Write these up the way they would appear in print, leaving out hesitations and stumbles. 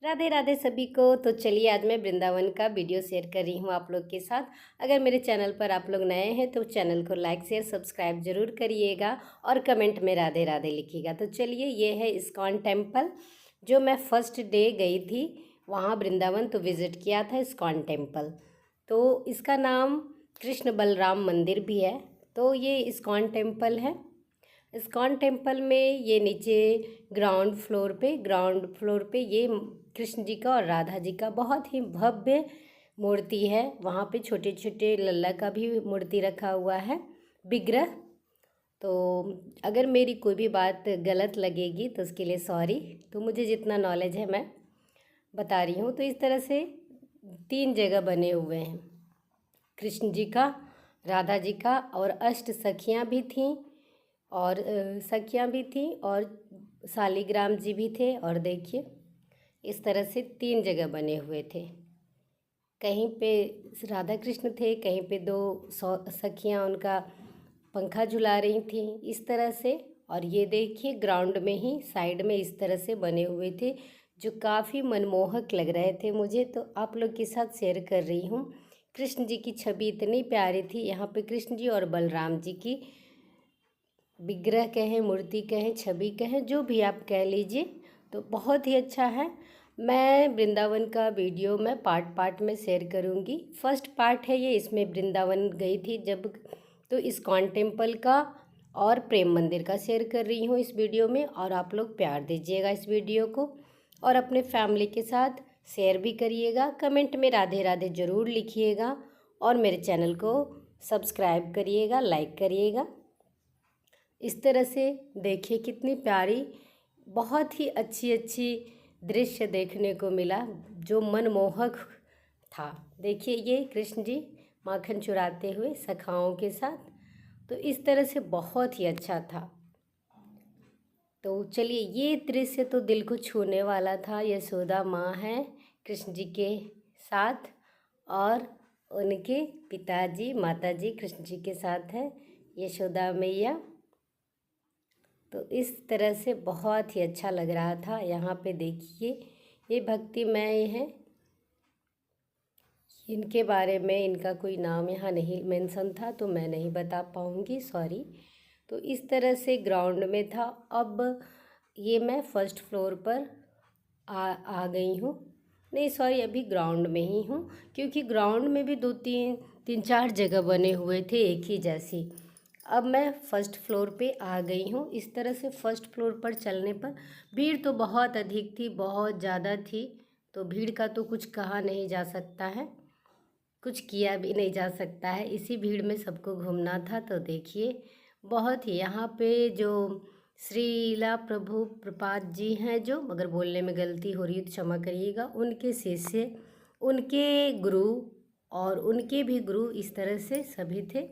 राधे राधे सभी को। तो चलिए आज मैं वृंदावन का वीडियो शेयर कर रही हूँ आप लोग के साथ। अगर मेरे चैनल पर आप लोग नए हैं तो चैनल को लाइक शेयर सब्सक्राइब जरूर करिएगा और कमेंट में राधे राधे लिखिएगा। तो चलिए ये है इस्कॉन टेम्पल जो मैं फर्स्ट डे गई थी वहाँ वृंदावन, तो विज़िट किया था इस्कॉन टेम्पल। तो इसका नाम कृष्ण बलराम मंदिर भी है। तो ये इस्कॉन टेम्पल है। इस्कॉन टेम्पल में ये नीचे ग्राउंड फ्लोर पे ये कृष्ण जी का और राधा जी का बहुत ही भव्य मूर्ति है। वहाँ पे छोटे छोटे लल्ला का भी मूर्ति रखा हुआ है, विग्रह। तो अगर मेरी कोई भी बात गलत लगेगी तो उसके लिए सॉरी। तो मुझे जितना नॉलेज है मैं बता रही हूँ। तो इस तरह से 3 जगह बने हुए हैं, कृष्ण जी का, राधा जी का, और अष्ट सखियाँ भी थीं और शालिग्राम जी भी थे। और देखिए इस तरह से 3 जगह बने हुए थे। कहीं पे राधा कृष्ण थे, कहीं पे 2 सखियाँ उनका पंखा झुला रही थीं इस तरह से। और ये देखिए ग्राउंड में ही साइड में इस तरह से बने हुए थे जो काफ़ी मनमोहक लग रहे थे मुझे। तो आप लोग के साथ शेयर कर रही हूँ। कृष्ण जी की छवि इतनी प्यारी थी। यहाँ पे कृष्ण जी और बलराम जी की विग्रह कहें, मूर्ति कहें, छवि कहें, जो भी आप कह लीजिए, तो बहुत ही अच्छा है। मैं वृंदावन का वीडियो मैं पार्ट में शेयर करूंगी। फर्स्ट पार्ट है ये, इसमें वृंदावन गई थी जब, तो इस्कॉन टेम्पल का और प्रेम मंदिर का शेयर कर रही हूँ इस वीडियो में। और आप लोग प्यार दीजिएगा इस वीडियो को और अपने फैमिली के साथ शेयर भी करिएगा। कमेंट में राधे राधे ज़रूर लिखिएगा और मेरे चैनल को सब्सक्राइब करिएगा, लाइक करिएगा। इस तरह से देखिए कितनी प्यारी, बहुत ही अच्छी अच्छी दृश्य देखने को मिला जो मनमोहक था। देखिए ये कृष्ण जी माखन चुराते हुए सखाओं के साथ, तो इस तरह से बहुत ही अच्छा था। तो चलिए ये दृश्य तो दिल को छूने वाला था। यशोदा माँ है कृष्ण जी के साथ और उनके पिताजी माताजी कृष्ण जी के साथ है यशोदा मैया। तो इस तरह से बहुत ही अच्छा लग रहा था। यहाँ पे देखिए ये भक्तिमय है। इनके बारे में इनका कोई नाम यहाँ नहीं मेंशन था तो मैं नहीं बता पाऊँगी, सॉरी। तो इस तरह से ग्राउंड में था। अब ये मैं फर्स्ट फ्लोर पर आ गई हूँ। नहीं सॉरी, अभी ग्राउंड में ही हूँ क्योंकि ग्राउंड में भी 2-3-4 जगह बने हुए थे एक ही जैसी। अब मैं फर्स्ट फ्लोर पे आ गई हूँ। इस तरह से फर्स्ट फ्लोर पर चलने पर भीड़ तो बहुत अधिक थी, बहुत ज़्यादा थी। तो भीड़ का तो कुछ कहा नहीं जा सकता है, कुछ किया भी नहीं जा सकता है। इसी भीड़ में सबको घूमना था। तो देखिए बहुत ही यहाँ पे जो श्रीला प्रभु प्रपात जी हैं, जो अगर बोलने में गलती हो रही है तो क्षमा करिएगा, उनके शिष्य, उनके गुरु और उनके भी गुरु, इस तरह से सभी थे।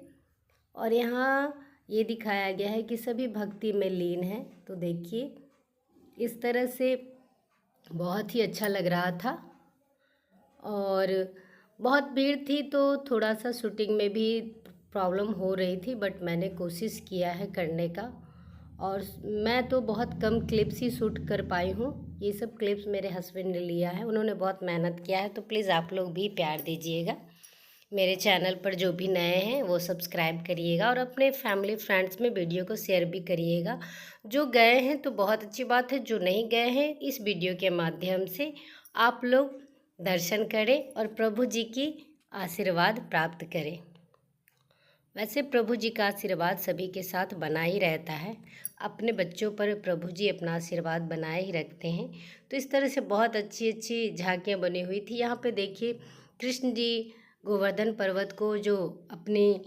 और यहाँ ये दिखाया गया है कि सभी भक्ति में लीन हैं। तो देखिए इस तरह से बहुत ही अच्छा लग रहा था। और बहुत भीड़ थी तो थोड़ा सा शूटिंग में भी प्रॉब्लम हो रही थी, बट मैंने कोशिश किया है करने का। और मैं तो बहुत कम क्लिप्स ही शूट कर पाई हूँ। ये सब क्लिप्स मेरे हस्बैंड ने लिया है, उन्होंने बहुत मेहनत किया है। तो प्लीज़ आप लोग भी प्यार दीजिएगा। मेरे चैनल पर जो भी नए हैं वो सब्सक्राइब करिएगा और अपने फैमिली फ्रेंड्स में वीडियो को शेयर भी करिएगा। जो गए हैं तो बहुत अच्छी बात है, जो नहीं गए हैं इस वीडियो के माध्यम से आप लोग दर्शन करें और प्रभु जी की आशीर्वाद प्राप्त करें। वैसे प्रभु जी का आशीर्वाद सभी के साथ बना ही रहता है। अपने बच्चों पर प्रभु जी अपना आशीर्वाद बनाए ही रखते हैं। तो इस तरह से बहुत अच्छी अच्छी झांकियाँ बनी हुई थी। यहाँ पे देखिए कृष्ण जी गोवर्धन पर्वत को जो अपनी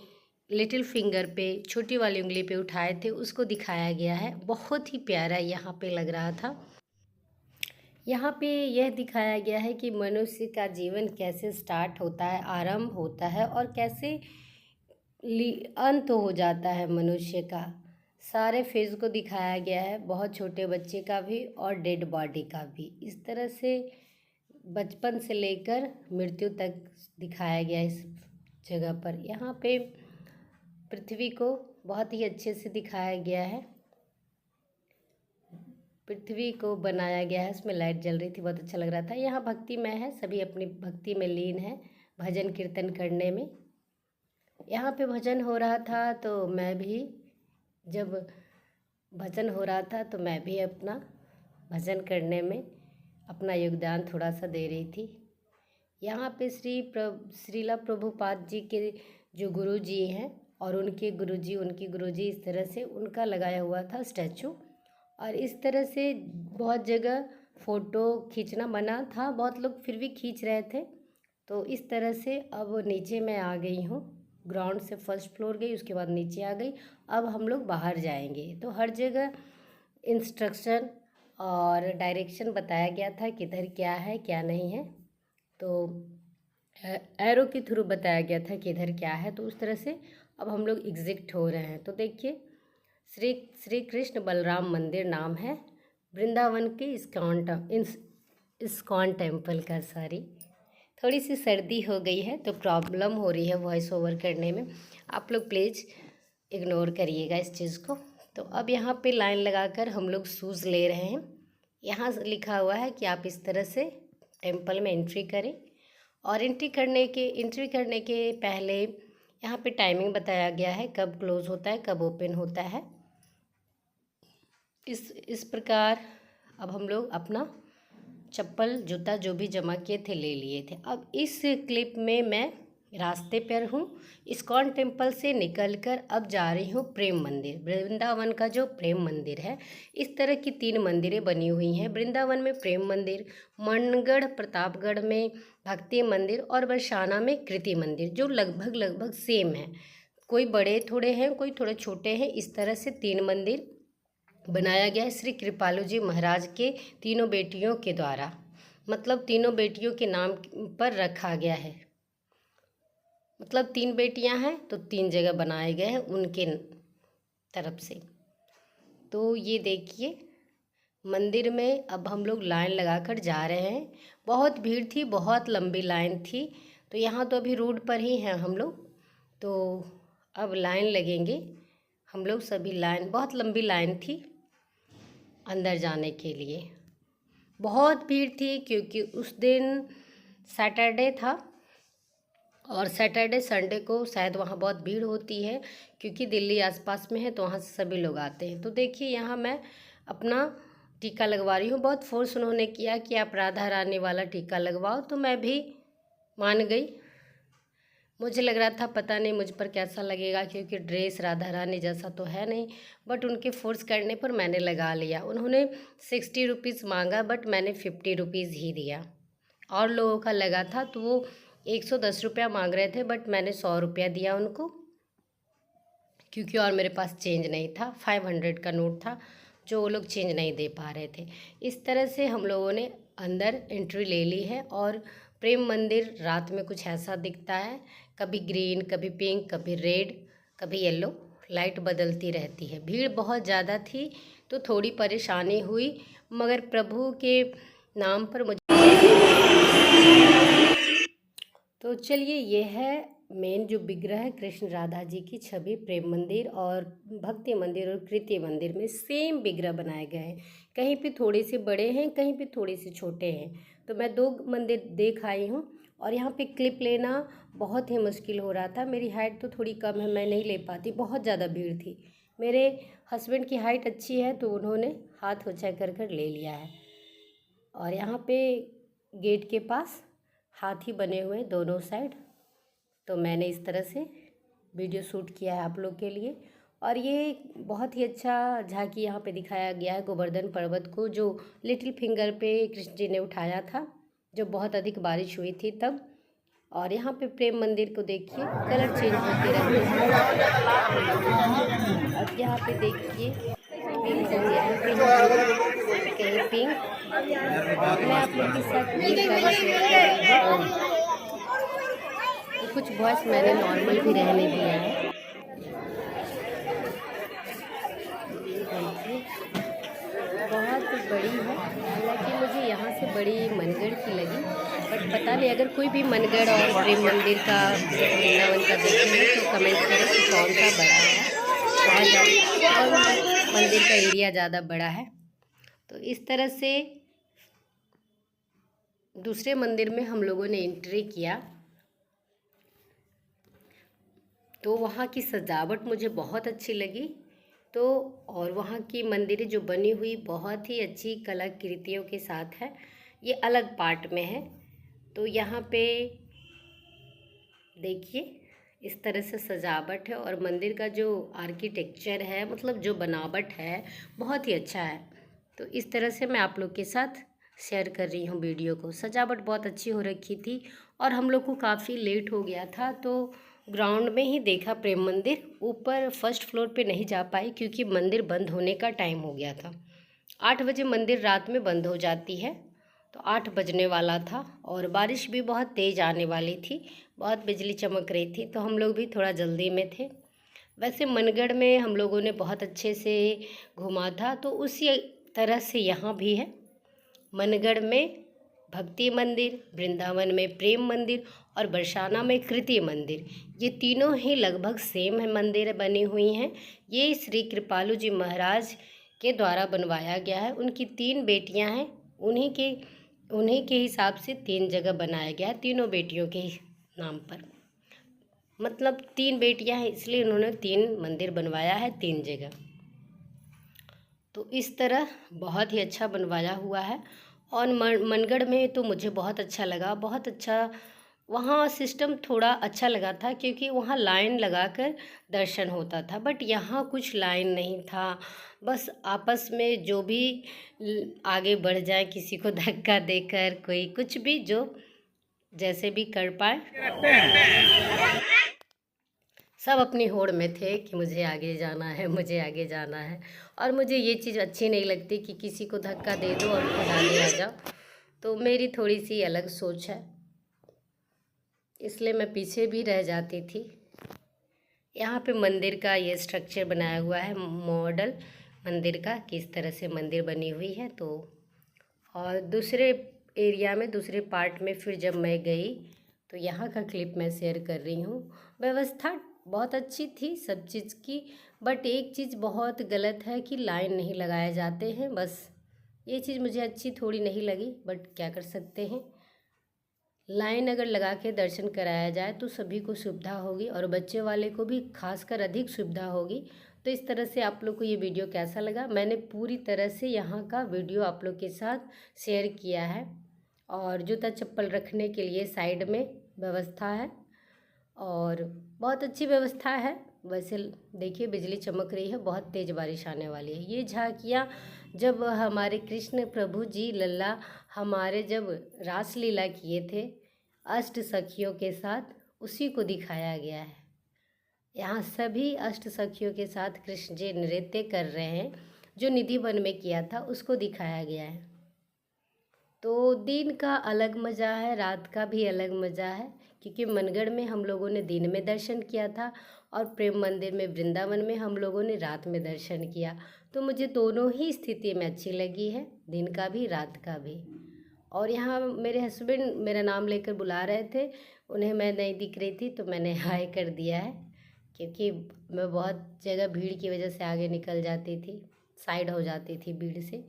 लिटिल फिंगर पे, छोटी वाली उंगली पे उठाए थे, उसको दिखाया गया है। बहुत ही प्यारा यहाँ पे लग रहा था। यहाँ पे यह दिखाया गया है कि मनुष्य का जीवन कैसे स्टार्ट होता है, आरंभ होता है और कैसे अंत हो जाता है मनुष्य का। सारे फेज को दिखाया गया है, बहुत छोटे बच्चे का भी और डेड बॉडी का भी। इस तरह से बचपन से लेकर मृत्यु तक दिखाया गया इस जगह पर। यहाँ पे पृथ्वी को बहुत ही अच्छे से दिखाया गया है। पृथ्वी को बनाया गया है, उसमें लाइट जल रही थी, बहुत अच्छा लग रहा था। यहाँ भक्ति में है, सभी अपनी भक्ति में लीन है, भजन कीर्तन करने में। यहाँ पे भजन हो रहा था तो मैं भी, जब भजन हो रहा था तो मैं भी अपना भजन करने में अपना योगदान थोड़ा सा दे रही थी। यहाँ पे श्रीला प्रभुपाद जी के जो गुरु जी हैं और उनके गुरुजी, उनकी गुरुजी, इस तरह से उनका लगाया हुआ था स्टैचू। और इस तरह से बहुत जगह फ़ोटो खींचना मना था, बहुत लोग फिर भी खींच रहे थे। तो इस तरह से अब नीचे मैं आ गई हूँ, ग्राउंड से फर्स्ट फ्लोर गई, उसके बाद नीचे आ गई। अब हम लोग बाहर जाएंगे। तो हर जगह इंस्ट्रक्शन और डायरेक्शन बताया गया था, किधर क्या है क्या नहीं है। तो एरो के थ्रू बताया गया था कि इधर क्या है। तो उस तरह से अब हम लोग एग्जिट हो रहे हैं। तो देखिए, श्री कृष्ण बलराम मंदिर नाम है वृंदावन के इस्कॉन टेम्पल का। सारी थोड़ी सी सर्दी हो गई है तो प्रॉब्लम हो रही है वॉइस ओवर करने में, आप लोग प्लीज़ इग्नोर करिएगा इस चीज़ को। तो अब यहाँ पे लाइन लगाकर हम लोग शूज़ ले रहे हैं। यहाँ लिखा हुआ है कि आप इस तरह से टेम्पल में एंट्री करें, और एंट्री करने के पहले यहाँ पे टाइमिंग बताया गया है, कब क्लोज़ होता है, कब ओपन होता है। इस प्रकार अब हम लोग अपना चप्पल जूता जो भी जमा किए थे ले लिए थे। अब इस क्लिप में मैं रास्ते पर हूँ, इस्कॉन टेम्पल से निकलकर अब जा रही हूँ प्रेम मंदिर। वृंदावन का जो प्रेम मंदिर है, इस तरह की 3 मंदिरें बनी हुई हैं। वृंदावन में प्रेम मंदिर, मनगढ़ प्रतापगढ़ में भक्ति मंदिर और बरसाना में कृति मंदिर, जो लगभग सेम है। कोई बड़े थोड़े हैं, कोई थोड़े छोटे हैं। इस तरह से 3 मंदिर बनाया गया है श्री कृपालु जी महाराज के तीनों बेटियों के द्वारा, मतलब तीनों बेटियों के नाम पर रखा गया है। मतलब 3 बेटियां हैं तो 3 जगह बनाए गए हैं उनके तरफ से। तो ये देखिए, मंदिर में अब हम लोग लाइन लगाकर जा रहे हैं। बहुत भीड़ थी, बहुत लंबी लाइन थी। तो यहाँ तो अभी रोड पर ही हैं हम लोग। तो अब लाइन लगेंगे हम लोग सभी। लाइन, बहुत लंबी लाइन थी अंदर जाने के लिए। बहुत भीड़ थी क्योंकि उस दिन सैटरडे था, और सैटरडे संडे को शायद वहाँ बहुत भीड़ होती है, क्योंकि दिल्ली आसपास में है तो वहाँ से सभी लोग आते हैं। तो देखिए, यहाँ मैं अपना टीका लगवा रही हूँ। बहुत फोर्स उन्होंने किया कि आप राधा रानी वाला टीका लगवाओ, तो मैं भी मान गई। मुझे लग रहा था पता नहीं मुझ पर कैसा लगेगा, क्योंकि ड्रेस राधा रानी जैसा तो है नहीं, बट उनके फोर्स करने पर मैंने लगा लिया। उन्होंने 60 रुपीज़ मांगा, बट मैंने 50 रुपीज़ ही दिया। और लोगों का लगा था तो वो 110 रुपया मांग रहे थे, बट मैंने 100 रुपया दिया उनको, क्योंकि और मेरे पास चेंज नहीं था। 500 का नोट था जो वो लोग चेंज नहीं दे पा रहे थे। इस तरह से हम लोगों ने अंदर एंट्री ले ली है। और प्रेम मंदिर रात में कुछ ऐसा दिखता है, कभी ग्रीन, कभी पिंक, कभी रेड, कभी येलो, लाइट बदलती रहती है। भीड़ बहुत ज़्यादा थी तो थोड़ी परेशानी हुई, मगर प्रभु के नाम पर मुझे। तो चलिए, ये है मेन जो विग्रह है कृष्ण राधा जी की छवि। प्रेम मंदिर और भक्ति मंदिर और कृति मंदिर में सेम विग्रह बनाए गए हैं। कहीं पे थोड़े से बड़े हैं, कहीं पे थोड़े से छोटे हैं। तो मैं 2 मंदिर देख आई हूँ, और यहाँ पे क्लिप लेना बहुत ही मुश्किल हो रहा था। मेरी हाइट तो थोड़ी कम है, मैं नहीं ले पाती, बहुत ज़्यादा भीड़ थी। मेरे हस्बैंड की हाइट अच्छी है तो उन्होंने हाथ ऊँचा कर कर ले लिया है। और यहाँ पे गेट के पास हाथी बने हुए दोनों साइड। तो मैंने इस तरह से वीडियो शूट किया है आप लोग के लिए। और ये बहुत ही अच्छा झांकी यहाँ पे दिखाया गया है गोवर्धन पर्वत को, जो लिटिल फिंगर पे कृष्ण जी ने उठाया था, जो बहुत अधिक बारिश हुई थी तब। और यहाँ पे प्रेम मंदिर को देखिए, कलर चेंज होते रहते हैं। अब यहाँ पे देखिए, पिंक हो गया है, कहीं पिंक। और मैं आप लोग के साथ कुछ वॉइस मैंने नॉर्मल भी रहने दिया है। बहुत बड़ी है, हालांकि मुझे यहाँ से बड़ी मनगढ़ की लगी, बट पता नहीं, अगर कोई भी मनगढ़ और प्रेम मंदिर का वृंदावन का देखेंगे तो कमेंट करें कि कौन सा बड़ा है। और मंदिर का एरिया ज़्यादा बड़ा है। तो इस तरह से दूसरे मंदिर में हम लोगों ने एंट्री किया। तो वहाँ की सजावट मुझे बहुत अच्छी लगी। तो और वहाँ की मंदिरें जो बनी हुई बहुत ही अच्छी कलाकृतियों के साथ है। ये अलग पार्ट में है। तो यहाँ पे देखिए इस तरह से सजावट है और मंदिर का जो आर्किटेक्चर है, मतलब जो बनावट है, बहुत ही अच्छा है। तो इस तरह से मैं आप लोग के साथ शेयर कर रही हूँ वीडियो को। सजावट बहुत अच्छी हो रखी थी और हम लोग को काफ़ी लेट हो गया था, तो ग्राउंड में ही देखा प्रेम मंदिर। ऊपर फर्स्ट फ्लोर पे नहीं जा पाई क्योंकि मंदिर बंद होने का टाइम हो गया था। 8 बजे मंदिर रात में बंद हो जाती है, तो 8 बजने वाला था और बारिश भी बहुत तेज़ आने वाली थी, बहुत बिजली चमक रही थी, तो हम लोग भी थोड़ा जल्दी में थे। वैसे मनगढ़ में हम लोगों ने बहुत अच्छे से घूमा था, तो उसी तरह से यहाँ भी है। मनगढ़ में भक्ति मंदिर, वृंदावन में प्रेम मंदिर और बरसाना में कृति मंदिर, ये तीनों ही लगभग सेम है मंदिर बनी हुई हैं। ये श्री कृपालु जी महाराज के द्वारा बनवाया गया है। उनकी 3 बेटियां हैं, उन्हीं के हिसाब से 3 जगह बनाया गया है, तीनों बेटियों के नाम पर। मतलब 3 बेटियां हैं इसलिए उन्होंने 3 मंदिर बनवाया है 3 जगह। तो इस तरह बहुत ही अच्छा बनवाया हुआ है। और मनगढ़ में तो मुझे बहुत अच्छा लगा, बहुत अच्छा। वहाँ सिस्टम थोड़ा अच्छा लगा था क्योंकि वहाँ लाइन लगाकर दर्शन होता था, बट यहाँ कुछ लाइन नहीं था। बस आपस में जो भी आगे बढ़ जाए, किसी को धक्का देकर, कोई कुछ भी जो जैसे भी कर पाए, सब अपनी होड़ में थे कि मुझे आगे जाना है, मुझे आगे जाना है। और मुझे ये चीज़ अच्छी नहीं लगती कि किसी को धक्का दे दो और खुद आगे आ जाओ। तो मेरी थोड़ी सी अलग सोच है, इसलिए मैं पीछे भी रह जाती थी। यहाँ पे मंदिर का ये स्ट्रक्चर बनाया हुआ है, मॉडल मंदिर का, किस तरह से मंदिर बनी हुई है। तो और दूसरे एरिया में, दूसरे पार्ट में फिर जब मैं गई तो यहाँ का क्लिप मैं शेयर कर रही हूँ। व्यवस्था बहुत अच्छी थी सब चीज़ की, बट एक चीज़ बहुत गलत है कि लाइन नहीं लगाए जाते हैं। बस ये चीज़ मुझे अच्छी थोड़ी नहीं लगी, बट क्या कर सकते हैं। लाइन अगर लगा के दर्शन कराया जाए तो सभी को सुविधा होगी और बच्चे वाले को भी खासकर अधिक सुविधा होगी। तो इस तरह से आप लोग को ये वीडियो कैसा लगा, मैंने पूरी तरह से यहाँ का वीडियो आप लोग के साथ शेयर किया है। और जूता चप्पल रखने के लिए साइड में व्यवस्था है और बहुत अच्छी व्यवस्था है। वैसे देखिए बिजली चमक रही है, बहुत तेज़ बारिश आने वाली है। ये झांकियाँ जब हमारे कृष्ण प्रभु जी लल्ला हमारे जब रासलीला किए थे अष्ट सखियों के साथ, उसी को दिखाया गया है। यहाँ सभी अष्ट सखियों के साथ कृष्ण जी नृत्य कर रहे हैं, जो निधि वन में किया था उसको दिखाया गया है। तो दिन का अलग मज़ा है, रात का भी अलग मज़ा है, क्योंकि मनगढ़ में हम लोगों ने दिन में दर्शन किया था और प्रेम मंदिर में, वृंदावन में हम लोगों ने रात में दर्शन किया। तो मुझे दोनों ही स्थिति में अच्छी लगी है, दिन का भी रात का भी। और यहाँ मेरे हस्बैंड मेरा नाम लेकर बुला रहे थे, उन्हें मैं नहीं दिख रही थी तो मैंने हाय कर दिया है, क्योंकि मैं बहुत जगह भीड़ की वजह से आगे निकल जाती थी, साइड हो जाती थी भीड़ से।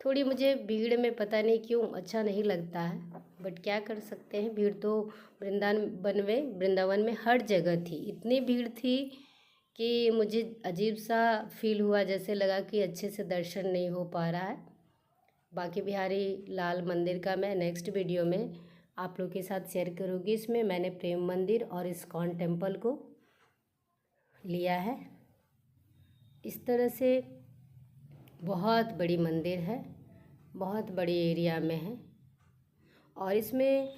थोड़ी मुझे भीड़ में पता नहीं क्यों अच्छा नहीं लगता है, बट क्या कर सकते हैं। भीड़ तो वृंदावन में हर जगह थी, इतनी भीड़ थी कि मुझे अजीब सा फील हुआ, जैसे लगा कि अच्छे से दर्शन नहीं हो पा रहा है। बाकी बिहारी लाल मंदिर का मैं नेक्स्ट वीडियो में आप लोग के साथ शेयर करूँगी। इसमें मैंने प्रेम मंदिर और इस्कॉन टेम्पल को लिया है। इस तरह से बहुत बड़ी मंदिर है, बहुत बड़ी एरिया में है। और इसमें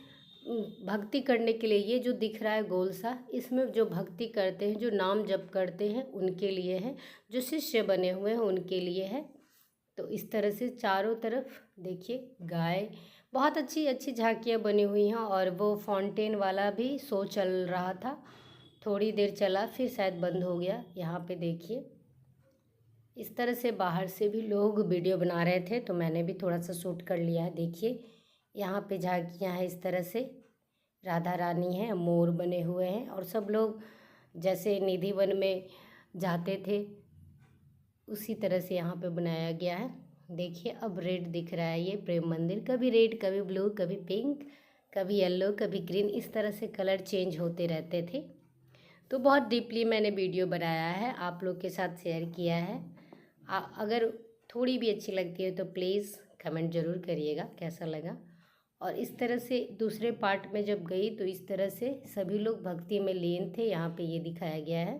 भक्ति करने के लिए ये जो दिख रहा है गोल सा, इसमें जो भक्ति करते हैं, जो नाम जप करते हैं, उनके लिए है। जो शिष्य बने हुए हैं उनके लिए है। तो इस तरह से चारों तरफ देखिए गाय, बहुत अच्छी अच्छी झांकियाँ बनी हुई हैं। और वो फाउंटेन वाला भी शो चल रहा था, थोड़ी देर चला फिर शायद बंद हो गया। यहाँ पे देखिए इस तरह से बाहर से भी लोग वीडियो बना रहे थे, तो मैंने भी थोड़ा सा शूट कर लिया है। देखिए यहाँ पे झांकियाँ हैं, इस तरह से राधा रानी हैं, मोर बने हुए हैं और सब लोग जैसे निधि वन में जाते थे उसी तरह से यहाँ पे बनाया गया है। देखिए अब रेड दिख रहा है ये प्रेम मंदिर, कभी रेड कभी ब्लू कभी पिंक कभी येलो कभी ग्रीन, इस तरह से कलर चेंज होते रहते थे। तो बहुत डीपली मैंने वीडियो बनाया है, आप लोग के साथ शेयर किया है। अगर थोड़ी भी अच्छी लगती है तो प्लीज़ कमेंट ज़रूर करिएगा कैसा लगा। और इस तरह से दूसरे पार्ट में जब गई तो इस तरह से सभी लोग भक्ति में लीन थे, यहाँ पे ये दिखाया गया है।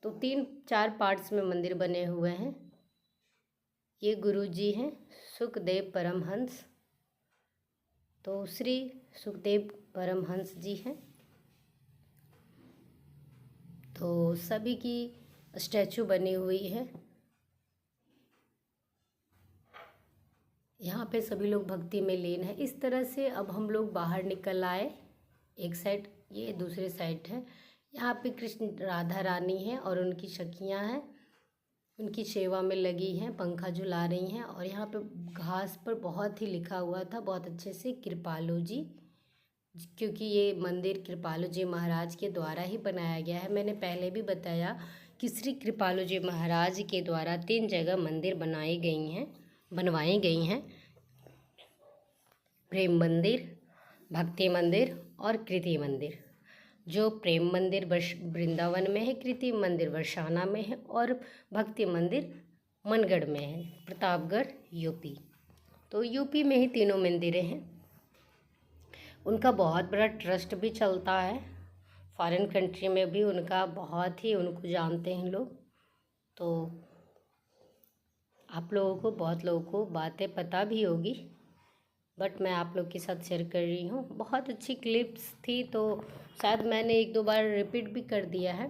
तो 3-4 पार्ट्स में मंदिर बने हुए हैं। ये गुरु जी हैं सुखदेव परमहंस, तो श्री सुखदेव परमहंस जी हैं। तो सभी की स्टैचू बनी हुई है। यहाँ पे सभी लोग भक्ति में लीन है। इस तरह से अब हम लोग बाहर निकल आए, एक साइड ये दूसरे साइड है। यहाँ पे कृष्ण राधा रानी है और उनकी सखियाँ हैं, उनकी सेवा में लगी हैं, पंखा झुला रही हैं। और यहाँ पे घास पर बहुत ही लिखा हुआ था बहुत अच्छे से कृपालु जी, क्योंकि ये मंदिर कृपालु जी महाराज के द्वारा ही बनाया गया है। मैंने पहले भी बताया कि श्री कृपालु जी महाराज के द्वारा 3 जगह मंदिर बनवाई गई हैं, प्रेम मंदिर, भक्ति मंदिर और कृति मंदिर। जो प्रेम मंदिर वृंदावन में है, कृति मंदिर बरसाना में है और भक्ति मंदिर मनगढ़ में है, प्रतापगढ़ यूपी। तो यूपी में ही तीनों मंदिरें हैं। उनका बहुत बड़ा ट्रस्ट भी चलता है, फॉरेन कंट्री में भी उनका बहुत ही उनको जानते हैं लोग। तो आप लोगों को बहुत लोगों को बातें पता भी होगी, बट मैं आप लोग के साथ शेयर कर रही हूँ। बहुत अच्छी क्लिप्स थी तो शायद मैंने 1-2 बार रिपीट भी कर दिया है।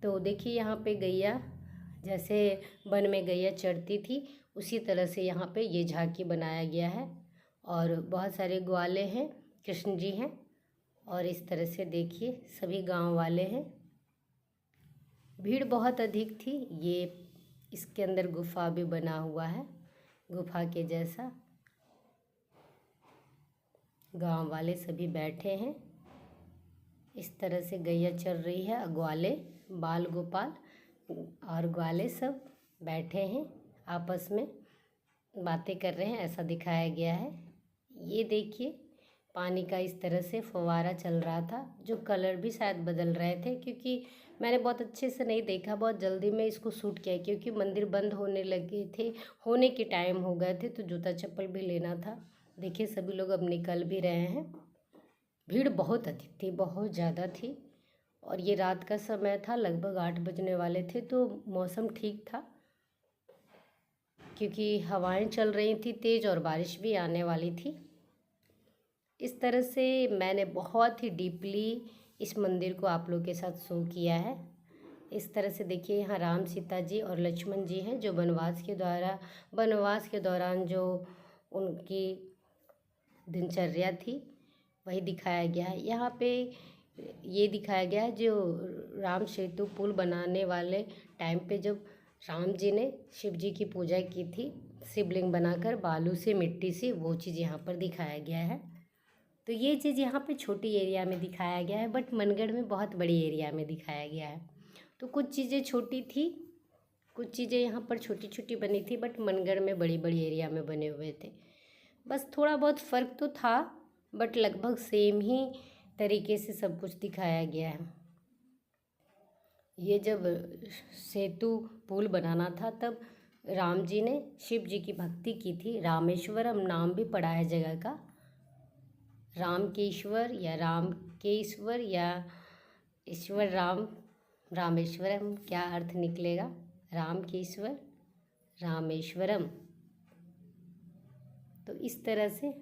तो देखिए यहाँ पे गैया, जैसे वन में गैया चढ़ती थी उसी तरह से यहाँ पे ये झांकी बनाया गया है। और बहुत सारे ग्वाले हैं, कृष्ण जी हैं। और इस तरह से देखिए सभी गांव वाले हैं। भीड़ बहुत अधिक थी। ये इसके अंदर गुफा भी बना हुआ है, गुफा के जैसा। गांव वाले सभी बैठे हैं। इस तरह से गैया चल रही है। ग्वाले, बाल गोपाल और ग्वाले सब बैठे हैं, आपस में बातें कर रहे हैं, ऐसा दिखाया गया है। ये देखिए पानी का इस तरह से फव्वारा चल रहा था, जो कलर भी शायद बदल रहे थे, क्योंकि मैंने बहुत अच्छे से नहीं देखा, बहुत जल्दी में इसको शूट किया क्योंकि मंदिर बंद होने लगे थे, होने के टाइम हो गए थे, तो जूता चप्पल भी लेना था। देखिए सभी लोग अब निकल भी रहे हैं। भीड़ बहुत अधिक थी, बहुत ज़्यादा थी। और ये रात का समय था, लगभग 8 बजने वाले थे, तो मौसम ठीक था क्योंकि हवाएं चल रही थी तेज़ और बारिश भी आने वाली थी। इस तरह से मैंने बहुत ही डीपली इस मंदिर को आप लोग के साथ शो किया है। इस तरह से देखिए यहाँ राम सीता जी और लक्ष्मण जी हैं, जो वनवास के दौरान जो उनकी दिनचर्या थी वही दिखाया गया है। यहाँ पे ये दिखाया गया है जो राम सेतु पुल बनाने वाले टाइम पे जब राम जी ने शिव जी की पूजा की थी, शिवलिंग बनाकर बालू से, मिट्टी से, वो चीज़ यहाँ पर दिखाया गया है। तो ये चीज़ यहाँ पे छोटी एरिया में दिखाया गया है, बट मनगढ़ में बहुत बड़ी एरिया में दिखाया गया है। तो कुछ चीज़ें छोटी थी, कुछ चीज़ें यहाँ पर छोटी छोटी बनी थी, बट मनगढ़ में बड़ी बड़ी एरिया में बने हुए थे। बस थोड़ा बहुत फ़र्क तो था, बट लगभग सेम ही तरीके से सब कुछ दिखाया गया है। ये जब सेतु पुल बनाना था तब राम जी ने शिव जी की भक्ति की थी। रामेश्वरम नाम भी पड़ा है जगह का, राम के ईश्वर या राम के ईश्वर या ईश्वर राम, रामेश्वरम क्या अर्थ निकलेगा, राम के ईश्वर रामेश्वरम। तो इस तरह से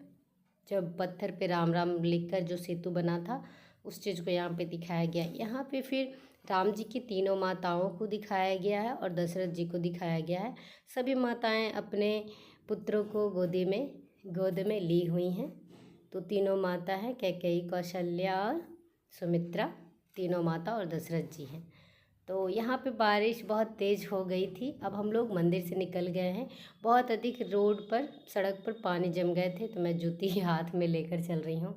जब पत्थर पे राम राम लिखकर जो सेतु बना था उस चीज़ को यहाँ पे दिखाया गया। यहाँ पे फिर राम जी की तीनों माताओं को दिखाया गया है और दशरथ जी को दिखाया गया है। सभी माताएं अपने पुत्रों को गोद में ली हुई हैं। तो तीनों माता हैं, कैकेयी, कौशल्या और सुमित्रा, तीनों माता और दशरथ जी हैं। तो यहाँ पे बारिश बहुत तेज़ हो गई थी। अब हम लोग मंदिर से निकल गए हैं। बहुत अधिक रोड पर, सड़क पर पानी जम गए थे, तो मैं जूती हाथ में लेकर चल रही हूँ।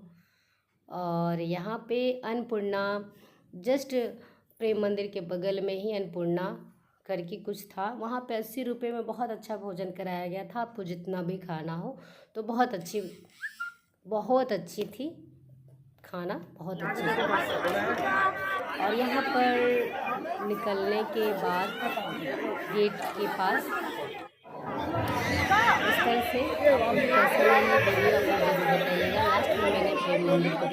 और यहाँ पे अन्नपूर्णा, जस्ट प्रेम मंदिर के बगल में ही अन्नपूर्णा करके कुछ था, वहाँ पे 80 रुपये में बहुत अच्छा भोजन कराया गया था। आपको जितना भी खाना हो, तो बहुत अच्छी थी खाना, बहुत अच्छी थी। और यहाँ पर निकलने के बाद गेट के पास इस तरह से आपको कैसा लगी वीडियो, आप जरूर बताइएगा। लास्ट में मैंने प्रेम मंदिर को